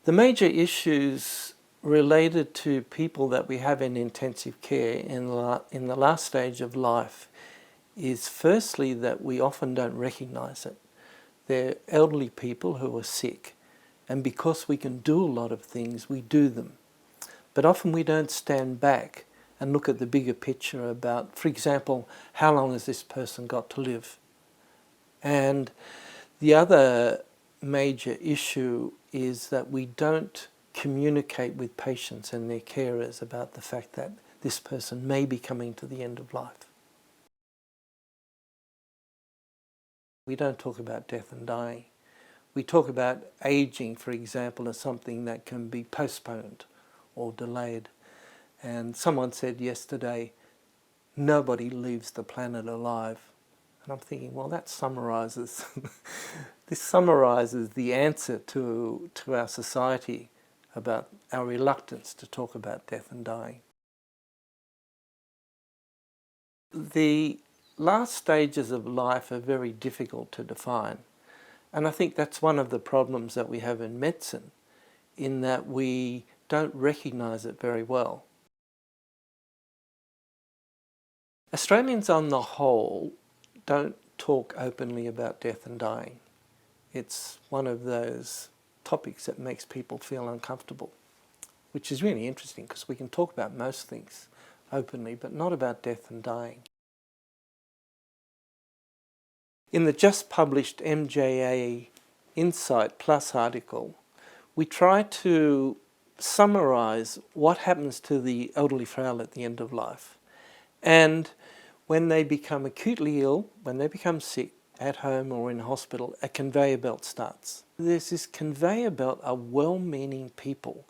The major issues related to people that we have in intensive care in the last stage of life is firstly that we often don't recognise it. They're elderly people who are sick, and because we can do a lot of things, we do them. But often we don't stand back and look at the bigger picture about, for example, how long has this person got to live? And the other major issue is that we don't communicate with patients and their carers about the fact that this person may be coming to the end of life. We don't talk about death and dying. We talk about aging, for example, as something that can be postponed or delayed. And someone said yesterday, nobody leaves the planet alive. And I'm thinking, well, that summarises this summarises the answer to our society about our reluctance to talk about death and dying. The last stages of life are very difficult to define. And I think that's one of the problems that we have in medicine, in that we don't recognise it very well. Australians on the whole don't talk openly about death and dying. It's one of those topics that makes people feel uncomfortable, which is really interesting because we can talk about most things openly, but not about death and dying. In the just published MJA Insight Plus article, we try to summarise what happens to the elderly frail at the end of life. And when they become acutely ill, when they become sick, at home or in hospital, a conveyor belt starts. There's this conveyor belt of well-meaning people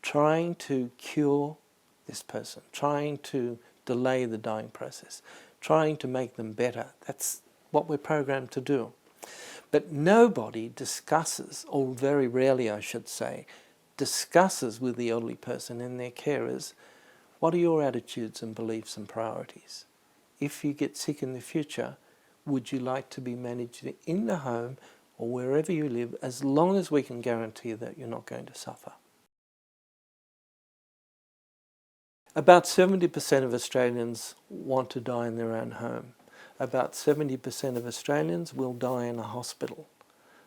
trying to cure this person, trying to delay the dying process, trying to make them better. That's what we're programmed to do. But nobody discusses, or very rarely I should say, discusses with the elderly person and their carers, what are your attitudes and beliefs and priorities? If you get sick in the future, would you like to be managed in the home or wherever you live, as long as we can guarantee that you're not going to suffer? About 70% of Australians want to die in their own home. About 70% of Australians will die in a hospital.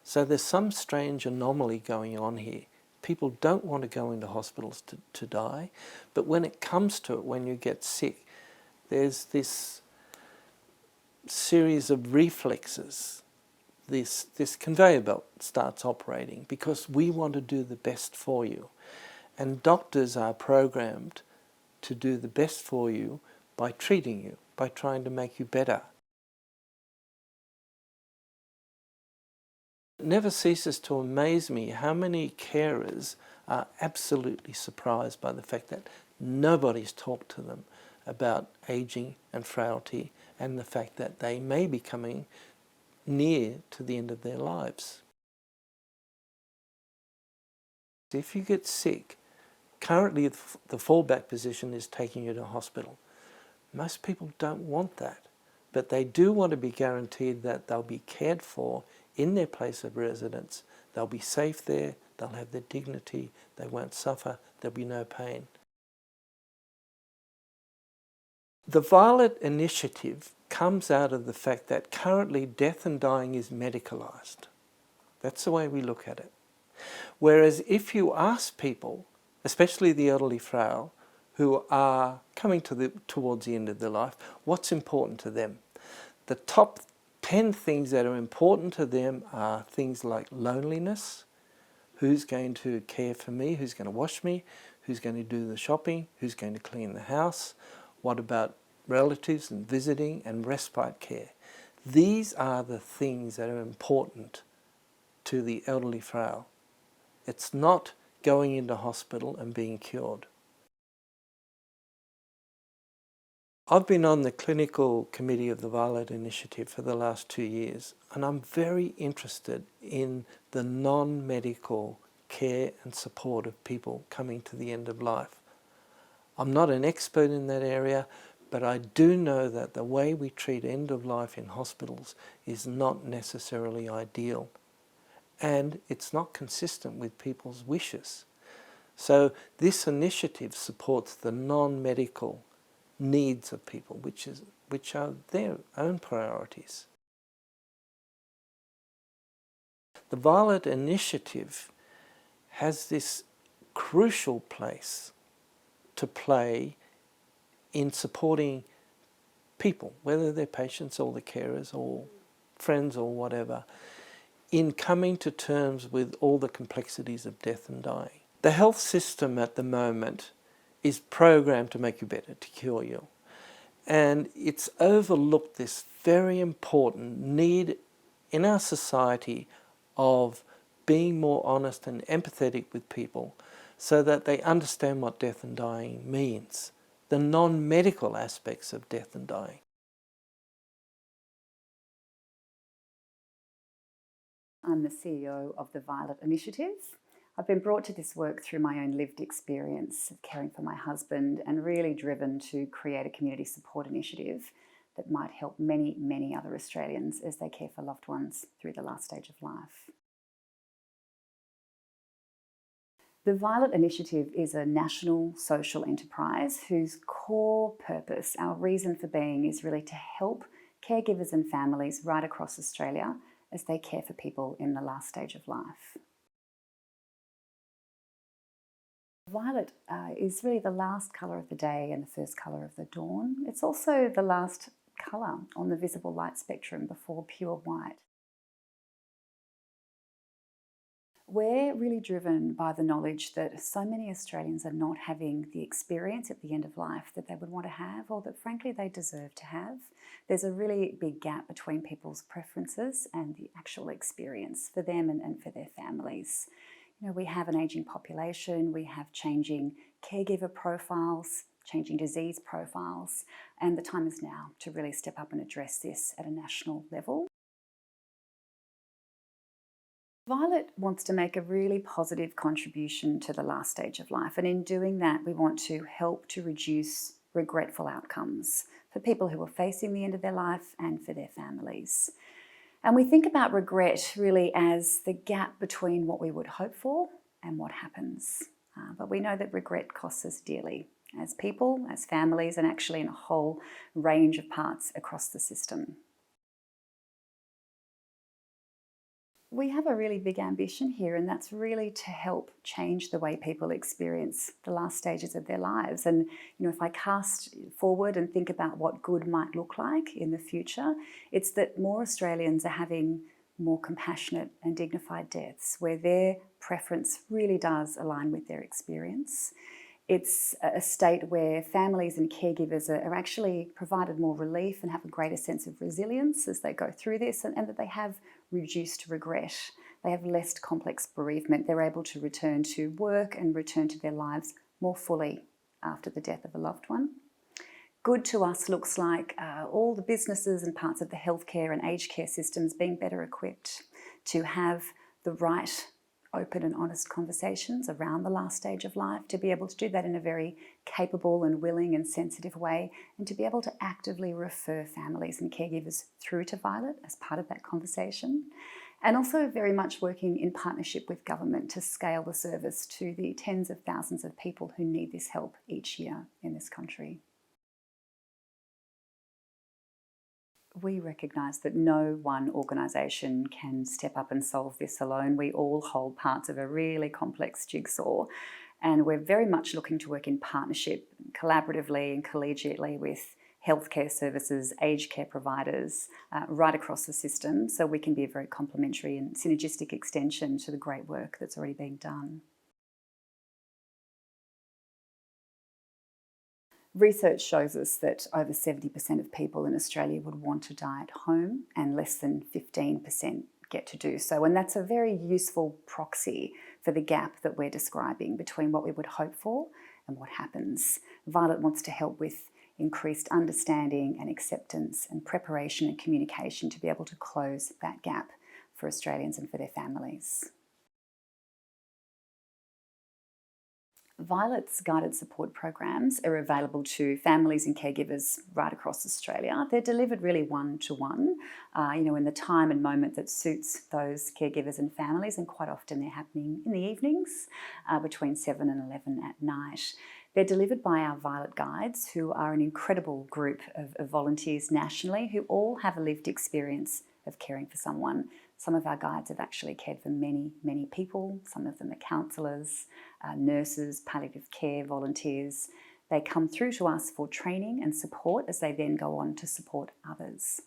So there's some strange anomaly going on here. People don't want to go into hospitals to die, but when it comes to it, when you get sick, there's this series of reflexes. This conveyor belt starts operating because we want to do the best for you. And doctors are programmed to do the best for you by treating you, by trying to make you better. It never ceases to amaze me how many carers are absolutely surprised by the fact that nobody's talked to them about aging and frailty and the fact that they may be coming near to the end of their lives. If you get sick, currently the fallback position is taking you to hospital. Most people don't want that, but they do want to be guaranteed that they'll be cared for in their place of residence. They'll be safe there, they'll have their dignity, they won't suffer, there'll be no pain. The Violet Initiative comes out of the fact that currently death and dying is medicalised. That's the way we look at it. Whereas if you ask people, especially the elderly frail, who are coming towards the end of their life, what's important to them? The top 10 things that are important to them are things like loneliness, who's going to care for me, who's going to wash me, who's going to do the shopping, who's going to clean the house, what about relatives and visiting and respite care. These are the things that are important to the elderly frail. It's not going into hospital and being cured. I've been on the clinical committee of the Violet Initiative for the last 2 years, and I'm very interested in the non-medical care and support of people coming to the end of life. I'm not an expert in that area, but I do know that the way we treat end of life in hospitals is not necessarily ideal. and it's not consistent with people's wishes. So this initiative supports the non-medical needs of people, which are their own priorities. The Violet Initiative has this crucial place to play in supporting people, whether they're patients or the carers or friends or whatever, in coming to terms with all the complexities of death and dying. The health system at the moment is programmed to make you better, to cure you. And it's overlooked this very important need in our society of being more honest and empathetic with people so that they understand what death and dying means, the non-medical aspects of death and dying. I'm the CEO of the Violet Initiative. I've been brought to this work through my own lived experience of caring for my husband and really driven to create a community support initiative that might help many, many other Australians as they care for loved ones through the last stage of life. The Violet Initiative is a national social enterprise whose core purpose, our reason for being, is really to help caregivers and families right across Australia as they care for people in the last stage of life. Violet is really the last colour of the day and the first colour of the dawn. It's also the last colour on the visible light spectrum before pure white. We're really driven by the knowledge that so many Australians are not having the experience at the end of life that they would want to have, or that frankly they deserve to have. There's a really big gap between people's preferences and the actual experience for them and for their families. You know, we have an ageing population, we have changing caregiver profiles, changing disease profiles, and the time is now to really step up and address this at a national level. Violet wants to make a really positive contribution to the last stage of life, and in doing that we want to help to reduce regretful outcomes for people who are facing the end of their life and for their families. And we think about regret really as the gap between what we would hope for and what happens. But we know that regret costs us dearly as people, as families, and actually in a whole range of parts across the system. We have a really big ambition here, and that's really to help change the way people experience the last stages of their lives. And you know, if I cast forward and think about what good might look like in the future, it's that more Australians are having more compassionate and dignified deaths, where their preference really does align with their experience. It's a state where families and caregivers are actually provided more relief and have a greater sense of resilience as they go through this, and that they have reduced regret. They have less complex bereavement. They're able to return to work and return to their lives more fully after the death of a loved one. Good to us looks like all the businesses and parts of the healthcare and aged care systems being better equipped to have the right open and honest conversations around the last stage of life, to be able to do that in a very capable and willing and sensitive way, and to be able to actively refer families and caregivers through to Violet as part of that conversation. And also very much working in partnership with government to scale the service to the tens of thousands of people who need this help each year in this country. We recognise that no one organisation can step up and solve this alone. We all hold parts of a really complex jigsaw, and we're very much looking to work in partnership, collaboratively and collegiately with healthcare services, aged care providers, right across the system, so we can be a very complementary and synergistic extension to the great work that's already being done. Research shows us that over 70% of people in Australia would want to die at home, and less than 15% get to do so. And that's a very useful proxy for the gap that we're describing between what we would hope for and what happens. Violet wants to help with increased understanding and acceptance and preparation and communication to be able to close that gap for Australians and for their families. Violet's guided support programs are available to families and caregivers right across Australia. They're delivered really one-to-one, in the time and moment that suits those caregivers and families, and quite often they're happening in the evenings between 7 and 11 at night. They're delivered by our Violet Guides, who are an incredible group of volunteers nationally who all have a lived experience of caring for someone. Some of our guides have actually cared for many, many people. Some of them are counsellors, nurses, palliative care volunteers. They come through to us for training and support as they then go on to support others.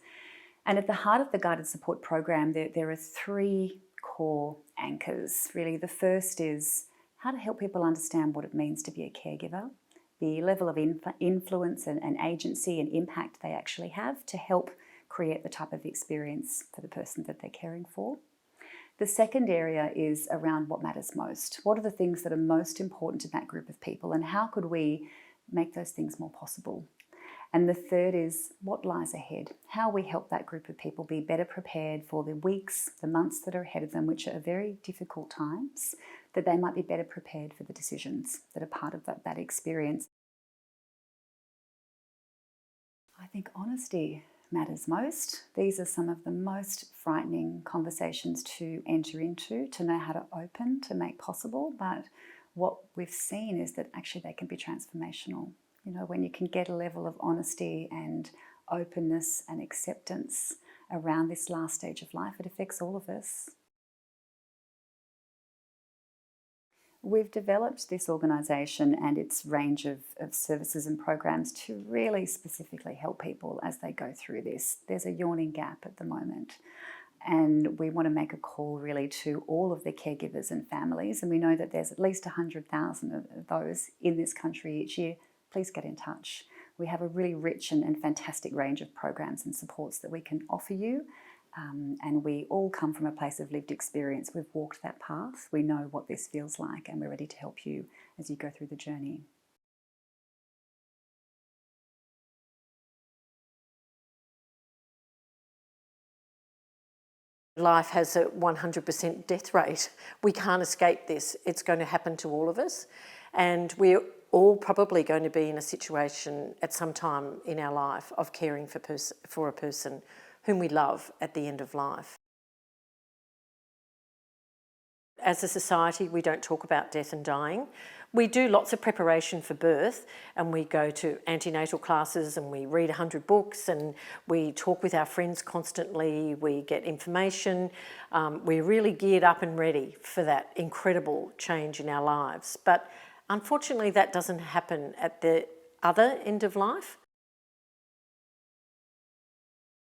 And at the heart of the guided support program, there are three core anchors. Really, the first is how to help people understand what it means to be a caregiver, the level of influence and agency and impact they actually have to help create the type of experience for the person that they're caring for. The second area is around what matters most. What are the things that are most important to that group of people, and how could we make those things more possible? And the third is what lies ahead, how we help that group of people be better prepared for the weeks, the months that are ahead of them, which are very difficult times, that they might be better prepared for the decisions that are part of that experience. I think honesty matters most. These are some of the most frightening conversations to enter into, to know how to open, to make possible. But what we've seen is that actually they can be transformational. When you can get a level of honesty and openness and acceptance around this last stage of life, it affects all of us. We've developed this organisation and its range of services and programs to really specifically help people as they go through this. There's a yawning gap at the moment, and we want to make a call really to all of the caregivers and families, and we know that there's at least 100,000 of those in this country each year. Please get in touch. We have a really rich and fantastic range of programs and supports that we can offer you. And we all come from a place of lived experience. We've walked that path. We know what this feels like, and we're ready to help you as you go through the journey. Life has a 100% death rate. We can't escape this. It's going to happen to all of us. And we're all probably going to be in a situation at some time in our life of caring for a person whom we love at the end of life. As a society, we don't talk about death and dying. We do lots of preparation for birth, and we go to antenatal classes and we read 100 books and we talk with our friends constantly, we get information. We're really geared up and ready for that incredible change in our lives. But unfortunately, that doesn't happen at the other end of life.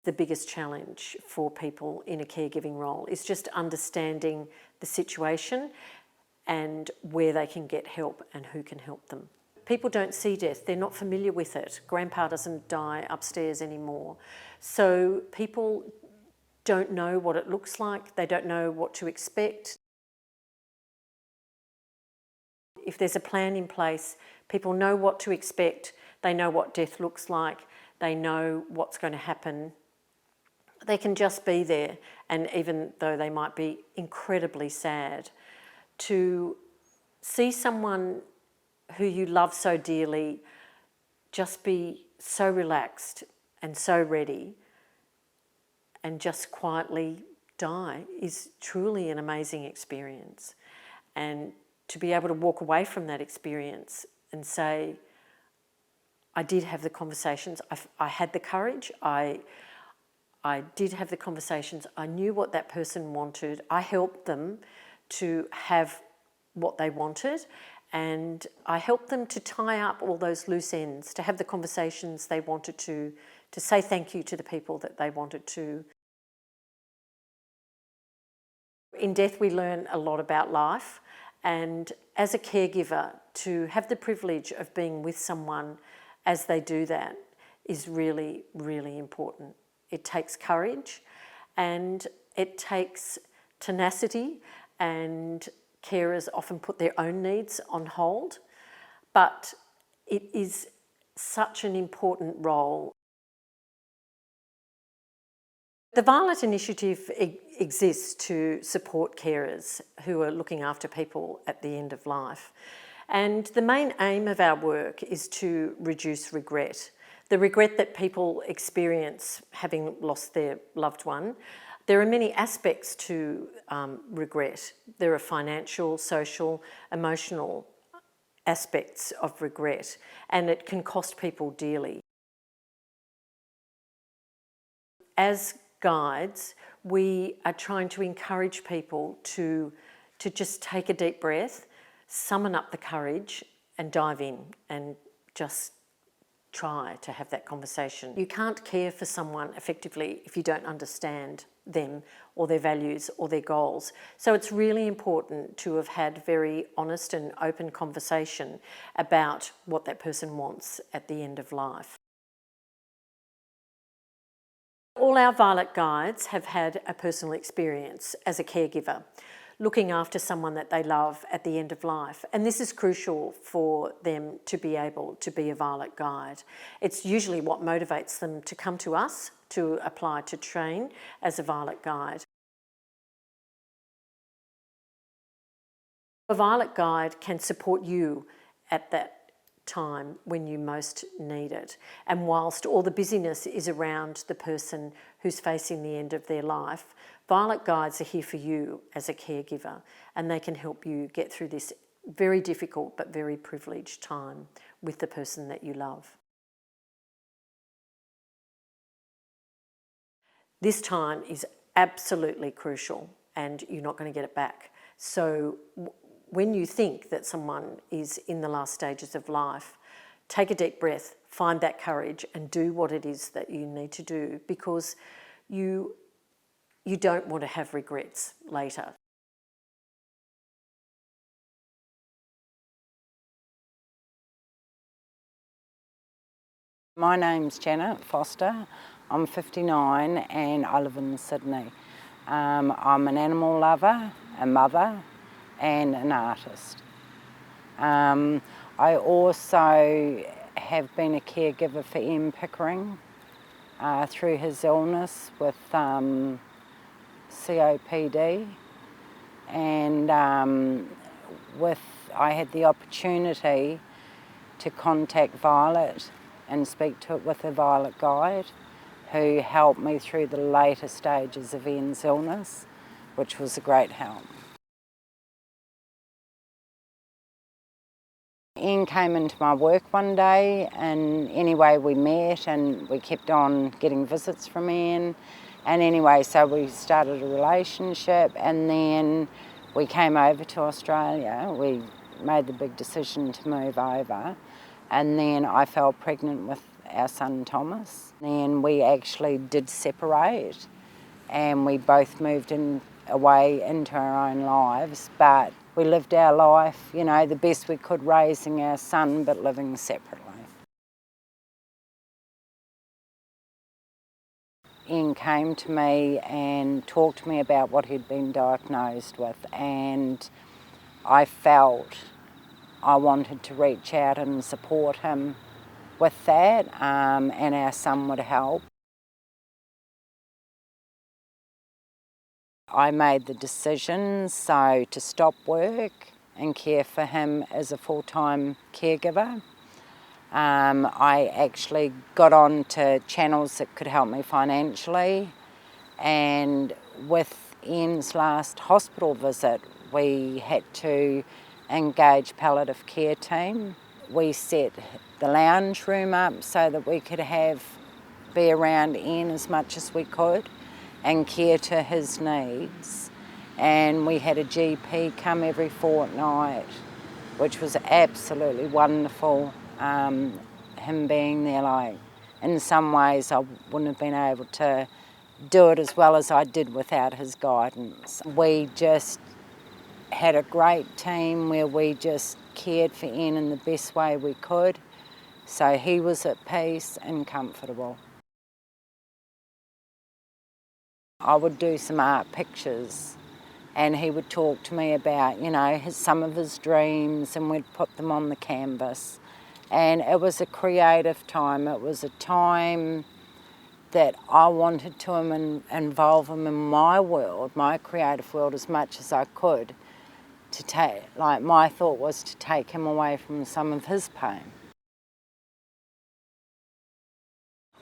The biggest challenge for people in a caregiving role is just understanding the situation and where they can get help and who can help them. People don't see death, they're not familiar with it. Grandpa doesn't die upstairs anymore. So people don't know what it looks like, they don't know what to expect. If there's a plan in place, people know what to expect, they know what death looks like, they know what's going to happen. They can just be there, and even though they might be incredibly sad, to see someone who you love so dearly just be so relaxed and so ready and just quietly die is truly an amazing experience. And to be able to walk away from that experience and say, I did have the conversations, I had the courage, I did have the conversations, I knew what that person wanted, I helped them to have what they wanted, and I helped them to tie up all those loose ends, to have the conversations they wanted to say thank you to the people that they wanted to. In death we learn a lot about life, and as a caregiver, to have the privilege of being with someone as they do that is really, really important. It takes courage and it takes tenacity, and carers often put their own needs on hold, but it is such an important role. The Violet Initiative exists to support carers who are looking after people at the end of life. And the main aim of our work is to reduce regret. The regret that people experience having lost their loved one. There are many aspects to regret. There are financial, social, emotional aspects of regret, and it can cost people dearly. As guides, we are trying to encourage people to just take a deep breath, summon up the courage and dive in and just try to have that conversation. You can't care for someone effectively if you don't understand them or their values or their goals. So it's really important to have had very honest and open conversation about what that person wants at the end of life. All our Violet guides have had a personal experience as a caregiver, looking after someone that they love at the end of life. And this is crucial for them to be able to be a Violet guide. It's usually what motivates them to come to us to apply to train as a Violet guide. A Violet guide can support you at that time when you most need it. And whilst all the busyness is around the person who's facing the end of their life, Violet guides are here for you as a caregiver, and they can help you get through this very difficult but very privileged time with the person that you love. This time is absolutely crucial and you're not going to get it back. So when you think that someone is in the last stages of life, take a deep breath, find that courage and do what it is that you need to do, because you don't want to have regrets later. My name's Janet Foster. I'm 59 and I live in Sydney. I'm an animal lover, a mother and an artist. I also have been a caregiver for Ian Pickering through his illness with COPD, and I had the opportunity to contact Violet and speak with a Violet guide who helped me through the later stages of Ian's illness, which was a great help. Ian came into my work one day, and anyway we met and we kept on getting visits from Ian, and anyway so we started a relationship, and then we came over to Australia. We made the big decision to move over, and then I fell pregnant with our son Thomas. Then we actually did separate and we both moved away into our own lives, but we lived our life, you know, the best we could, raising our son but living separately. Ian came to me and talked to me about what he'd been diagnosed with, and I felt I wanted to reach out and support him with that, and our son would help. I made the decision to stop work and care for him as a full-time caregiver. I actually got on to channels that could help me financially, and with Ian's last hospital visit we had to engage palliative care team. We set the lounge room up so that we could be around Ian as much as we could and care to his needs. And we had a GP come every fortnight, which was absolutely wonderful. Him being there, like, in some ways I wouldn't have been able to do it as well as I did without his guidance. We just had a great team where we just cared for Ian in the best way we could, so he was at peace and comfortable. I would do some art pictures and he would talk to me about, you know, some of his dreams, and we'd put them on the canvas. And it was a creative time. It was a time that I wanted to involve him in my world, my creative world, as much as I could, my thought was to take him away from some of his pain.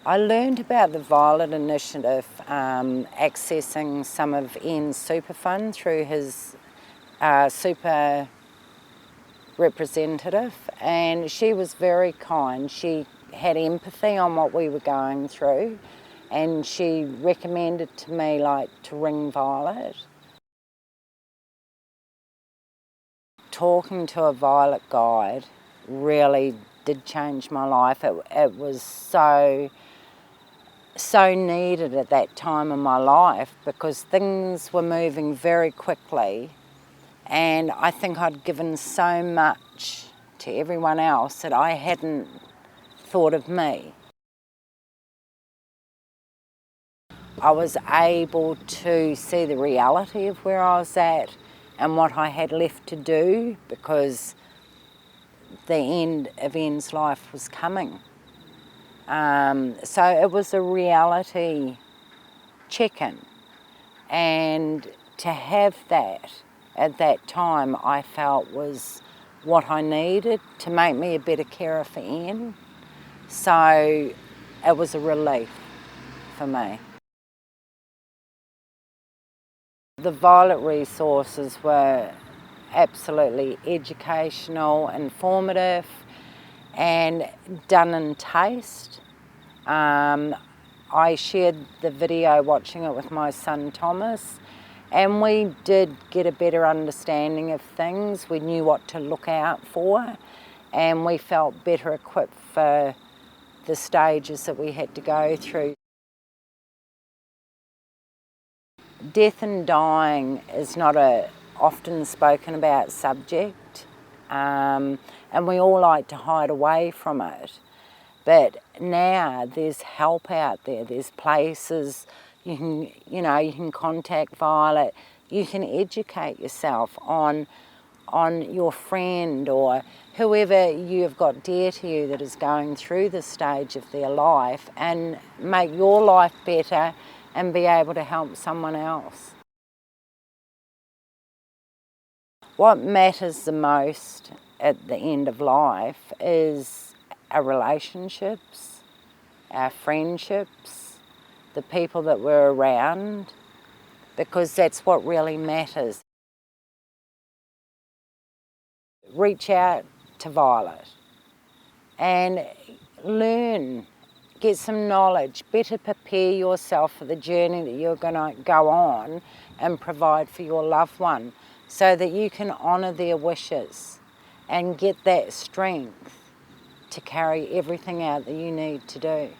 I learned about the Violet Initiative accessing some of Ian's super fund through his super representative, and she was very kind. She had empathy on what we were going through, and she recommended to me to ring Violet. Talking to a Violet guide really did change my life. It was so needed at that time in my life because things were moving very quickly, and I think I'd given so much to everyone else that I hadn't thought of me. I was able to see the reality of where I was at and what I had left to do because the end of Ian's life was coming. So it was a reality check-in, and to have that at that time I felt was what I needed to make me a better carer for Ian. So it was a relief for me. The Violet resources were absolutely educational, informative, and done in taste. I shared the video watching it with my son Thomas, and we did get a better understanding of things. We knew what to look out for, and we felt better equipped for the stages that we had to go through. Death and dying is not a often spoken about subject, and we all like to hide away from it. But now there's help out there. There's places you can contact Violet. You can educate yourself on your friend or whoever you have got dear to you that is going through this stage of their life, and make your life better and be able to help someone else. What matters the most at the end of life is our relationships, our friendships, the people that we're around, because that's what really matters. Reach out to Violet and learn, get some knowledge, better prepare yourself for the journey that you're going to go on and provide for your loved one so that you can honour their wishes and get that strength to carry everything out that you need to do.